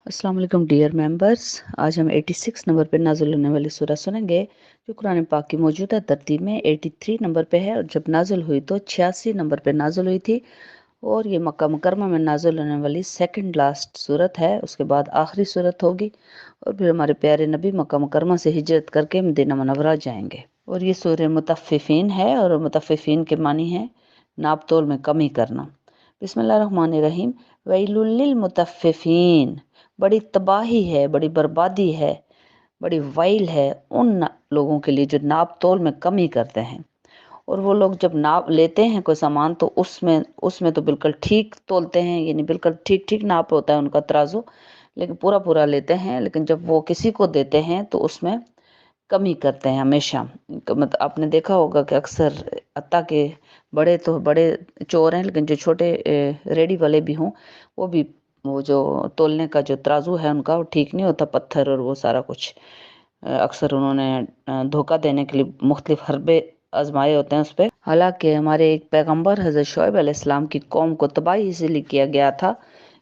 अस्सलाम वालेकुम dear members. आज हम 86 नंबर पे नाज़िल होने वाली सूरह सुनेंगे जो कुरान पाक की मौजूदा तरतीब में 83 नंबर पे है और जब नाज़िल हुई तो 86 नंबर पे नाज़िल हुई थी और ये मक्का मुकरमा में नाज़िल होने वाली सेकंड लास्ट सूरत है। उसके बाद आखिरी सूरत होगी और फिर हमारे प्यारे नबी मक्का मुकरमा से हिजरत करके मदीना मुनव्वरा जाएंगे। और ये सूरह मुतफ़्फ़िफ़ीन है और मुतफ़्फ़िफ़ीन के मानी है नाप तोल में कमी करना। बिस्मिल्लाहिर्रहमानिर्रहीम। वैलुल लिल मुतफ़्फ़िफ़ीन, बड़ी तबाही है, बड़ी बर्बादी है, बड़ी वाइल है उन लोगों के लिए जो नाप तोल में कमी करते हैं। और वो लोग जब नाप लेते हैं कोई सामान तो उसमें उसमें तो बिल्कुल ठीक तोलते हैं, यानी बिल्कुल ठीक ठीक नाप होता है उनका तराजू, लेकिन पूरा पूरा लेते हैं। लेकिन जब वो किसी को देते हैं तो उसमें कमी करते हैं हमेशा। मतलब आपने देखा होगा कि अक्सर अत्ता के बड़े तो बड़े चोर हैं, लेकिन जो छोटे रेडी वाले भी हों वो भी वो जो तोलने का जो तराजू है उनका वो ठीक नहीं होता, पत्थर और वो सारा कुछ। अक्सर उन्होंने धोखा देने के लिए मुख्तलिफ हरबे आजमाए होते हैं उस पर। हालांकि हमारे एक पैगंबर हज़रत शुएब अलैहिस्सलाम की कौम को तबाही इसीलिए किया गया था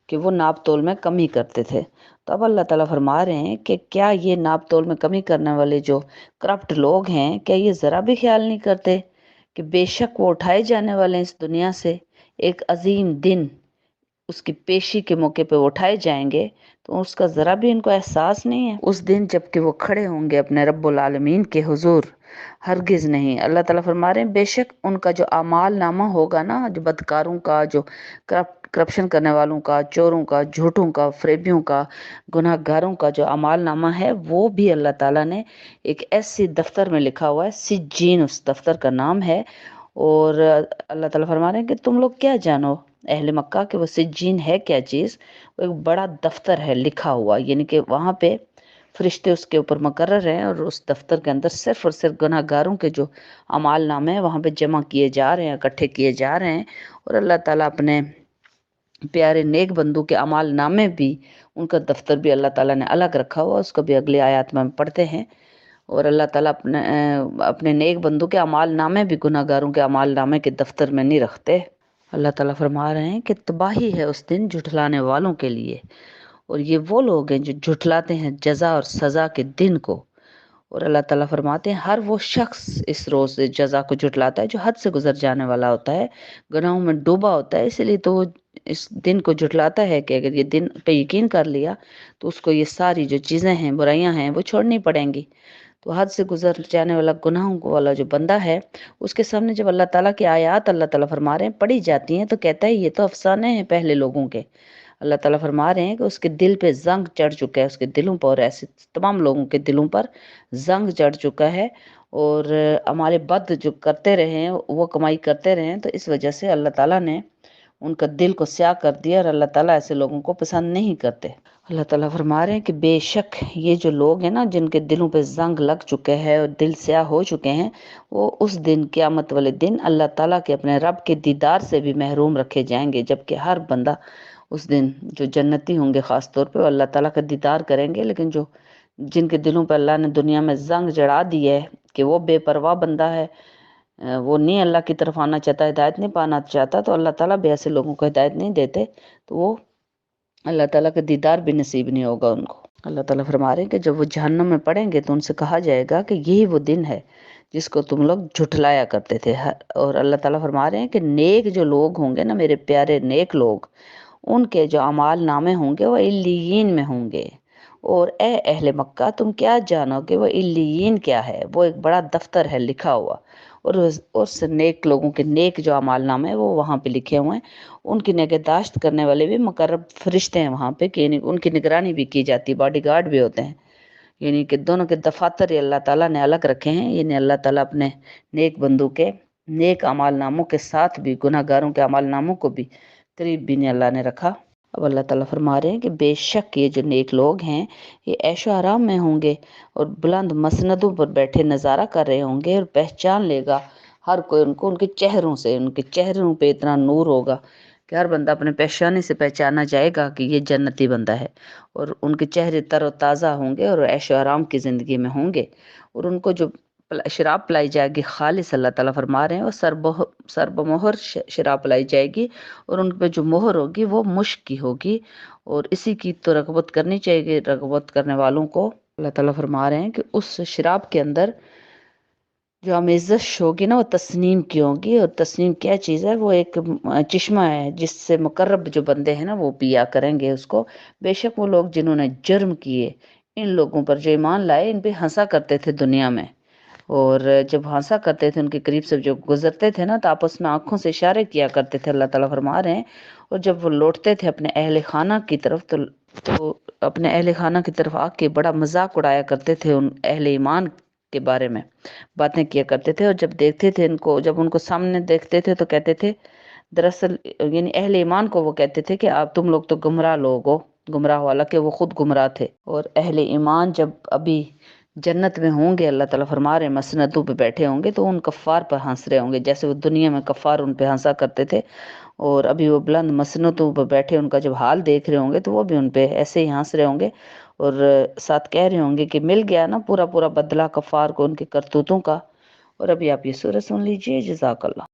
कि वो नाप तोल में कमी करते थे। तो अब अल्लाह ताला फरमा रहे हैं कि क्या ये नाप तोल में कमी करने वाले जो करप्ट लोग हैं, क्या ये ज़रा भी ख्याल नहीं करते कि बेशक वो उठाए जाने वाले हैं इस दुनिया से एक अजीम दिन, उसकी पेशी के मौके पे वो उठाए जाएंगे। तो उसका ज़रा भी इनको एहसास नहीं है उस दिन जबकि वो खड़े होंगे अपने रब्बुल आलमीन के हुजूर। हरगिज़ नहीं। अल्लाह ताला फरमा रहे हैं बेशक उनका जो अमाल नामा होगा ना, जो बदकारों का, जो करप्शन करने वालों का, चोरों का, झूठों का, फरेबियों का, गुनाहगारों का जो अमाल नामा है वो भी अल्लाह ताला ने एक ऐसी दफ्तर में लिखा हुआ है। सिज्जीन उस दफ्तर का नाम है। और अल्लाह ताला फरमा रहे हैं कि तुम लोग क्या जानो अहले मक्का कि वो सिज्जीन है क्या चीज़। वो एक बड़ा दफ्तर है लिखा हुआ, यानी कि वहाँ पे फरिश्ते उसके ऊपर मुकर्रर हैं और उस दफ्तर के अंदर सिर्फ और सिर्फ गुनाहगारों के जो अमाल नामे हैं वहाँ पे जमा किए जा रहे हैं, इकट्ठे किए जा रहे हैं। और अल्लाह ताला अपने प्यारे नेक बंदू के अमाल नामे भी, उनका दफ्तर भी अल्लाह ताला ने अलग रखा हुआ, उसको भी अगली आयत में हम पढ़ते हैं। और अल्लाह ताला अपने नेक बंदू के अमाल नामे भी गुनाहगारों के अमाल नामे के दफ्तर में नहीं रखते। अल्लाह ताला फरमा रहे हैं कि तबाही है उस दिन झुठलाने वालों के लिए। और ये वो लोग हैं जो झुठलाते हैं जज़ा और सज़ा के दिन को। और अल्लाह ताला फरमाते हैं हर वो शख्स इस रोज़ जज़ा को झुठलाता है जो हद से गुजर जाने वाला होता है, गुनाहों में डूबा होता है। इसलिए तो वो इस दिन को झुठलाता है कि अगर ये दिन पे यकीन कर लिया तो उसको ये सारी जो चीज़ें हैं, बुराइयां हैं, वो छोड़नी पड़ेंगी। तो हद से गुजर जाने वाला, गुनाहों वाला जो बंदा है, उसके सामने जब अल्लाह ताला की आयत अल्लाह ताला फरमा रहे हैं पढ़ी जाती हैं तो कहता है ये तो अफसाने हैं पहले लोगों के। अल्लाह ताला फरमा रहे हैं कि उसके दिल पे जंग चढ़ चुका है, उसके दिलों पर, ऐसे तमाम लोगों के दिलों पर जंग चढ़ चुका है। और हमारे बद जो करते रहे हैं वो कमाई करते रहे हैं, तो इस वजह से अल्लाह ताला ने उनका दिल को स्याह कर दिया और अल्लाह ताला ऐसे लोगों को पसंद नहीं करते। अल्लाह ताला फरमा रहे हैं कि बेशक ये जो लोग हैं ना जिनके दिलों पे जंग लग चुके हैं और दिल स्याह हो चुके हैं, वो उस दिन क़यामत वाले दिन अल्लाह ताला के अपने रब के दीदार से भी महरूम रखे जाएंगे। जबकि हर बंदा उस दिन, जो जन्नती होंगे ख़ास तौर पे, वो अल्लाह ताला का दीदार करेंगे। लेकिन जो जिनके दिलों पे अल्लाह ने दुनिया में जंग जड़ा दी है कि वो बेपरवाह बंदा है, वो नहीं अल्लाह की तरफ आना चाहता, हिदायत नहीं पाना चाहता, तो अल्लाह ताला भी ऐसे लोगों को हिदायत नहीं देते। तो वो अल्लाह ताला का दीदार भी नसीब नहीं होगा उनको। अल्लाह ताला फरमा रहे हैं कि जब वो जहन्नम में पड़ेंगे तो उनसे कहा जाएगा कि यही वो दिन है जिसको तुम लोग झुठलाया करते थे। और अल्लाह ताला फरमा रहे हैं कि नेक जो लोग होंगे ना, मेरे प्यारे नेक लोग, उनके जो अमाल नामे होंगे वो इल्लीयीन में होंगे। और ए अहले मक्का, तुम क्या जानोगे वो इल्लीयीन क्या है। वो एक बड़ा दफ्तर है लिखा हुआ, और उस नेक लोगों के नेक जो अमाल नामे हैं वो वहाँ पे लिखे हुए हैं। उनकी निगहदाश्त करने वाले भी मुकर्रब फरिश्ते हैं वहाँ पे, कि उनकी निगरानी भी की जाती है, बॉडी गार्ड भी होते हैं। यानी कि दोनों के दफातर ही अल्लाह ताला ने अलग रखे हैं। यानी अल्लाह ताला अपने नेक बंदू के नेक अमाल नामों के साथ भी गुनाहगारों के अमाल नामों को भी करीब भी नहीं अल्लाह ने रखा। अब अल्लाह ताला फरमा रहे हैं कि बेशक ये जो नेक लोग हैं ये ऐशो आराम में होंगे और बुलंद मसनदों पर बैठे नज़ारा कर रहे होंगे। और पहचान लेगा हर कोई उनको उनके चेहरों से, उनके चेहरों पे इतना नूर होगा कि हर बंदा अपने पेशानी से पहचाना जाएगा कि ये जन्नती बंदा है। और उनके चेहरे तरोताज़ा होंगे और ऐशो आराम की ज़िंदगी में होंगे। और उनको जो शराब पिलाई जाएगी खालिस, अल्लाह ताला फरमा रहे हैं, वो सरबमोहर शराब पिलाई जाएगी। और उन पे जो मोहर होगी वो मुश्क की होगी। اور اسی کی تو رغبت کرنی چاہیے کہ رغبت کرنے والوں کو اللہ تعالیٰ فرما رہے ہیں کہ اس شراب کے اندر جو آمیزش ہوگی نا وہ تسنیم کی ہوگی، اور تسنیم کیا چیز ہے؟ وہ ایک چشمہ ہے جس سے مقرب جو بندے ہیں نا وہ پیا کریں گے اس کو۔ بے شک وہ لوگ جنہوں نے جرم کیے، ان لوگوں پر جو ایمان لائے ان پہ ہنسا کرتے تھے دنیا میں، اور جب ہنسا کرتے تھے ان کے قریب سے جو گزرتے تھے نا تو آپس میں آنکھوں سے اشارے کیا کرتے تھے، اللہ تعالیٰ فرما رہے ہیں، اور جب وہ لوٹتے تھے اپنے اہل خانہ کی طرف تو اپنے اہل خانہ کی طرف آ کے بڑا مذاق اڑایا کرتے تھے ان اہل ایمان کے بارے میں، باتیں کیا کرتے تھے، اور جب دیکھتے تھے ان کو، جب ان کو سامنے دیکھتے تھے تو کہتے تھے، دراصل یعنی اہل ایمان کو وہ کہتے تھے کہ آپ تم لوگ تو گمراہ لوگ ہو، گمراہ والا کہ وہ خود گمراہ تھے۔ اور اہل ایمان جب ابھی جنت میں ہوں گے، اللہ تعالیٰ فرما رہے ہیں مسندوں پہ بیٹھے ہوں گے تو ان کفار پر ہنس رہے ہوں گے، جیسے وہ دنیا میں کفار ان پہ ہنسا کرتے تھے، اور ابھی وہ بلند مسندوں پہ بیٹھے ان کا جب حال دیکھ رہے ہوں گے تو وہ بھی ان پہ ایسے ہی ہنس رہے ہوں گے، اور ساتھ کہہ رہے ہوں گے کہ مل گیا نا پورا پورا بدلہ کفار کو ان کے کرتوتوں کا۔ اور ابھی آپ یہ سورہ سن لیجئے۔ جزاک اللہ۔